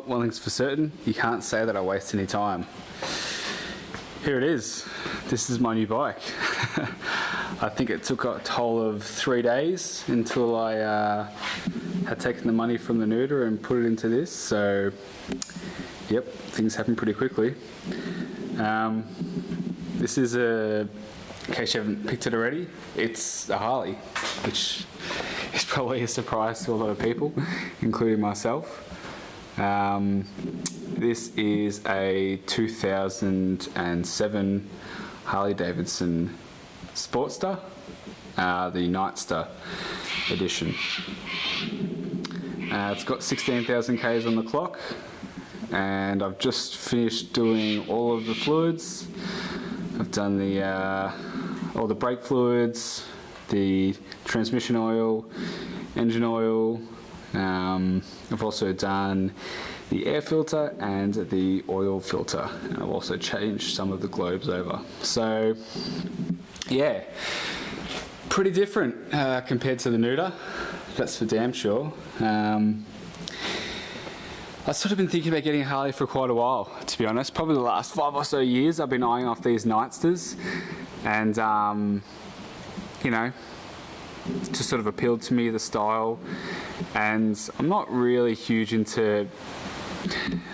one thing's for certain, you can't say that I waste any time. Here it is. This is my new bike. I think it took a total of 3 days until I had taken the money from the neuter and put it into this. So, yep, things happen pretty quickly. This is in case you haven't picked it already, it's a Harley, which is probably a surprise to a lot of people, including myself. This is a 2007 Harley Davidson Sportster, the Nightster edition. It's got 16,000 Ks on the clock, and I've just finished doing all of the fluids. I've done all the brake fluids, the transmission oil, engine oil. I've also done the air filter and the oil filter, and I've also changed some of the globes over. So yeah, pretty different compared to the neuter, that's for damn sure. I've sort of been thinking about getting a Harley for quite a while, to be honest. Probably the last 5 or so years I've been eyeing off these Nightsters, and you know, it just sort of appealed to me, the style. And I'm not really huge into,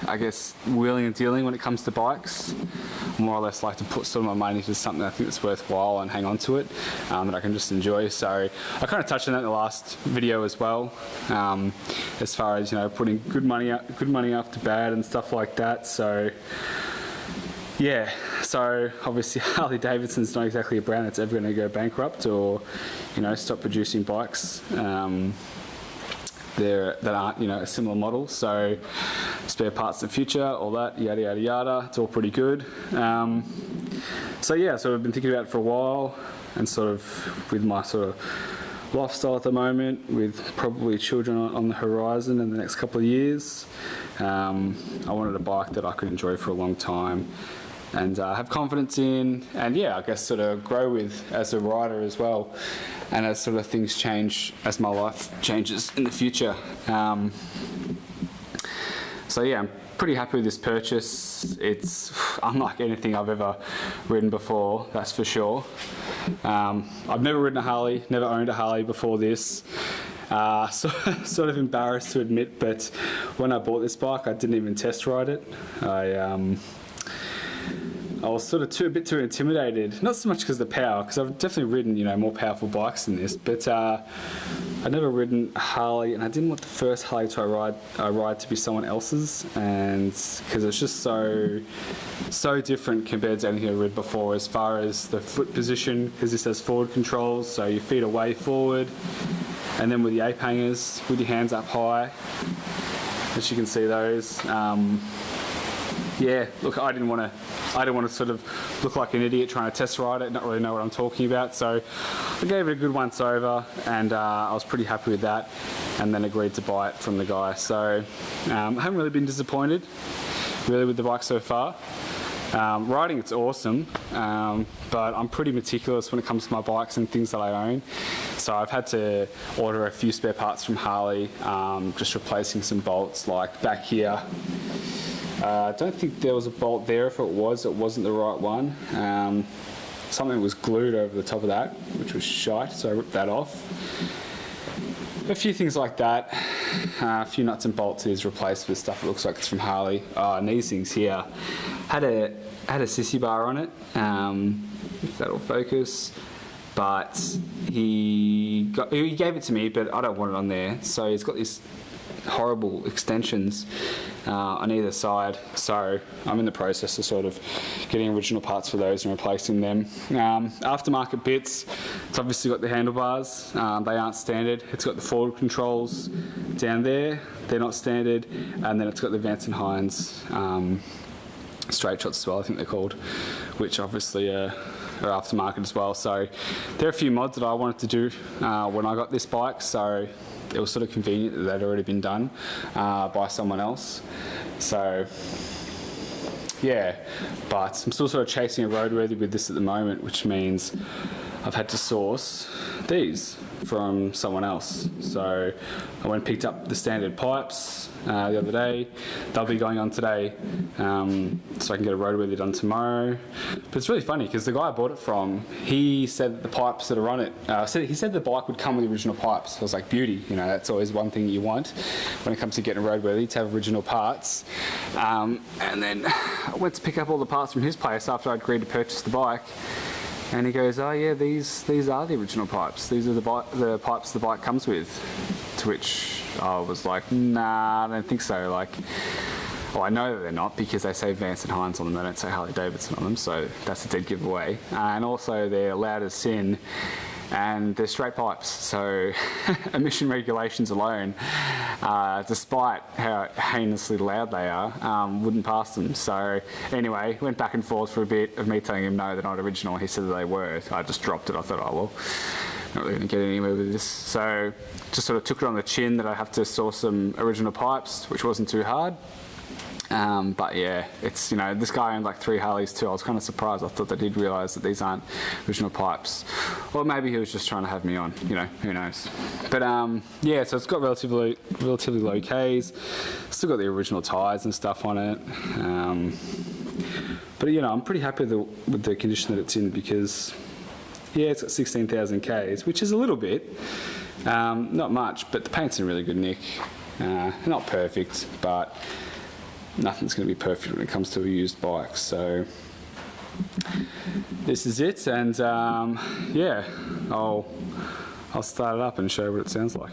I guess, wheeling and dealing when it comes to bikes. I more or less like to put some of my money into something I think that's worthwhile and hang on to it, that I can just enjoy. So I kind of touched on that in the last video as well, as far as, you know, putting good money after bad and stuff like that. So yeah, so obviously Harley Davidson's not exactly a brand that's ever going to go bankrupt or, you know, stop producing bikes that aren't, you know, a similar model. So spare parts in the future, all that, yada yada yada, it's all pretty good. So yeah, so I've been thinking about it for a while, and sort of with my sort of lifestyle at the moment, with probably children on the horizon in the next couple of years, I wanted a bike that I could enjoy for a long time and have confidence in, and yeah, I guess sort of grow with as a rider as well, and as sort of things change, as my life changes in the future. So yeah, I'm pretty happy with this purchase. It's unlike anything I've ever ridden before, that's for sure. I've never ridden a Harley, never owned a Harley before this. Sort of embarrassed to admit, but when I bought this bike, I didn't even test ride it. I was sort of a bit too intimidated, not so much because of the power, because I've definitely ridden, you know, more powerful bikes than this, but I'd never ridden a Harley, and I didn't want the first Harley I ride to be someone else's, and because it's just so different compared to anything I rid before, as far as the foot position, because this has forward controls, so your feet are way forward, and then with the ape hangers, with your hands up high, as you can see those. Yeah, look, I didn't want to sort of look like an idiot trying to test ride it, not really know what I'm talking about. So I gave it a good once over, and I was pretty happy with that, and then agreed to buy it from the guy. So I haven't really been disappointed, really, with the bike so far. Riding, it's awesome, but I'm pretty meticulous when it comes to my bikes and things that I own. So I've had to order a few spare parts from Harley, just replacing some bolts, like back here. I don't think there was a bolt there. If it wasn't the right one. Something was glued over the top of that, which was shite, so I ripped that off. A few things like that. A few nuts and bolts is replaced with stuff that looks like it's from Harley. And these things here had a sissy bar on it, if that'll focus. But he gave it to me, but I don't want it on there. So he's got these horrible extensions on either side, so I'm in the process of sort of getting original parts for those and replacing them. Aftermarket bits, it's obviously got the handlebars, they aren't standard. It's got the forward controls down there, they're not standard, and then it's got the Vance & Hines straight shots as well, I think they're called, which obviously are aftermarket as well. So there are a few mods that I wanted to do when I got this bike, so it was sort of convenient that they'd already been done by someone else. So yeah, but I'm still sort of chasing a roadworthy with this at the moment, which means I've had to source these from someone else. So I went and picked up the standard pipes the other day. They'll be going on today, so I can get a roadworthy done tomorrow. But it's really funny because the guy I bought it from, he said that the pipes that are on it, he said the bike would come with the original pipes. I was like, beauty, you know, that's always one thing you want when it comes to getting a roadworthy, to have original parts. And then I went to pick up all the parts from his place after I'd agreed to purchase the bike. And he goes, oh yeah, these are the original pipes. These are the pipes the bike comes with. To which I was like, nah, I don't think so. Like, well, I know that they're not because they say Vance and Hines on them. They don't say Harley Davidson on them, so that's a dead giveaway. And also they're loud as sin, and they're straight pipes. So emission regulations alone, despite how heinously loud they are, wouldn't pass them. So anyway, went back and forth for a bit of me telling him no, they're not original. He said that they were. I just dropped it. I thought, oh well, not really going to get anywhere with this. So just sort of took it on the chin that I have to source some original pipes, which wasn't too hard. But yeah, it's, you know, this guy owned like 3 Harleys too. I was kind of surprised. I thought they did realise that these aren't original pipes. Or maybe he was just trying to have me on, you know, who knows. But yeah, so it's got relatively low Ks. Still got the original tyres and stuff on it. But you know, I'm pretty happy with the condition that it's in because, yeah, it's got 16,000 Ks, which is a little bit. Not much, but the paint's in really good nick. Not perfect, but nothing's going to be perfect when it comes to a used bike. So this is it, and yeah, I'll start it up and show you what it sounds like.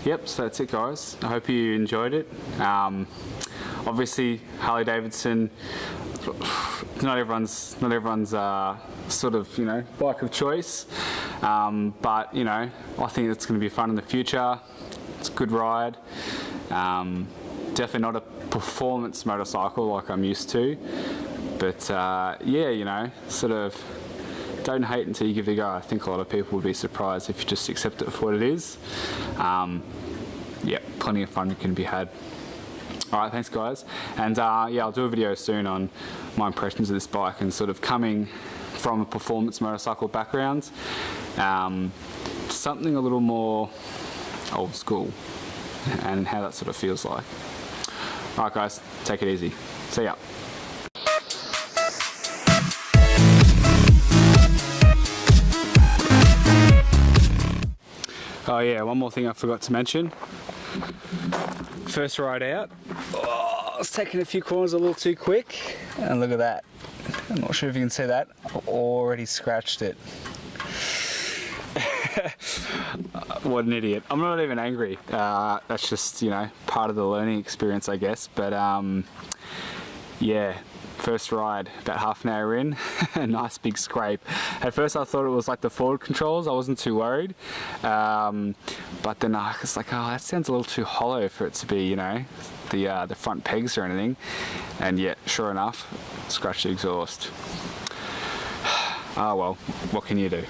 Yep, so that's it guys. I hope you enjoyed it. Obviously Harley Davidson, not everyone's sort of, you know, bike of choice, but you know, I think it's going to be fun in the future. It's a good ride. Definitely not a performance motorcycle like I'm used to, but yeah, you know, sort of don't hate until you give it a go. I think a lot of people would be surprised if you just accept it for what it is. Yeah, plenty of fun can be had. Alright, thanks guys, and yeah, I'll do a video soon on my impressions of this bike and sort of coming from a performance motorcycle background, something a little more old school and how that sort of feels like. Alright guys, take it easy. See ya. Oh yeah, one more thing I forgot to mention. First ride out, I was taking a few corners a little too quick, and look at that. I'm not sure if you can see that. I've already scratched it. What an idiot. I'm not even angry. That's just, you know, part of the learning experience, I guess. But yeah, first ride, about half an hour in, a nice big scrape. At first I thought it was like the forward controls, I wasn't too worried. But then I was like, oh, that sounds a little too hollow for it to be, you know, the front pegs or anything. And yet, sure enough, scratched the exhaust. Ah well, what can you do?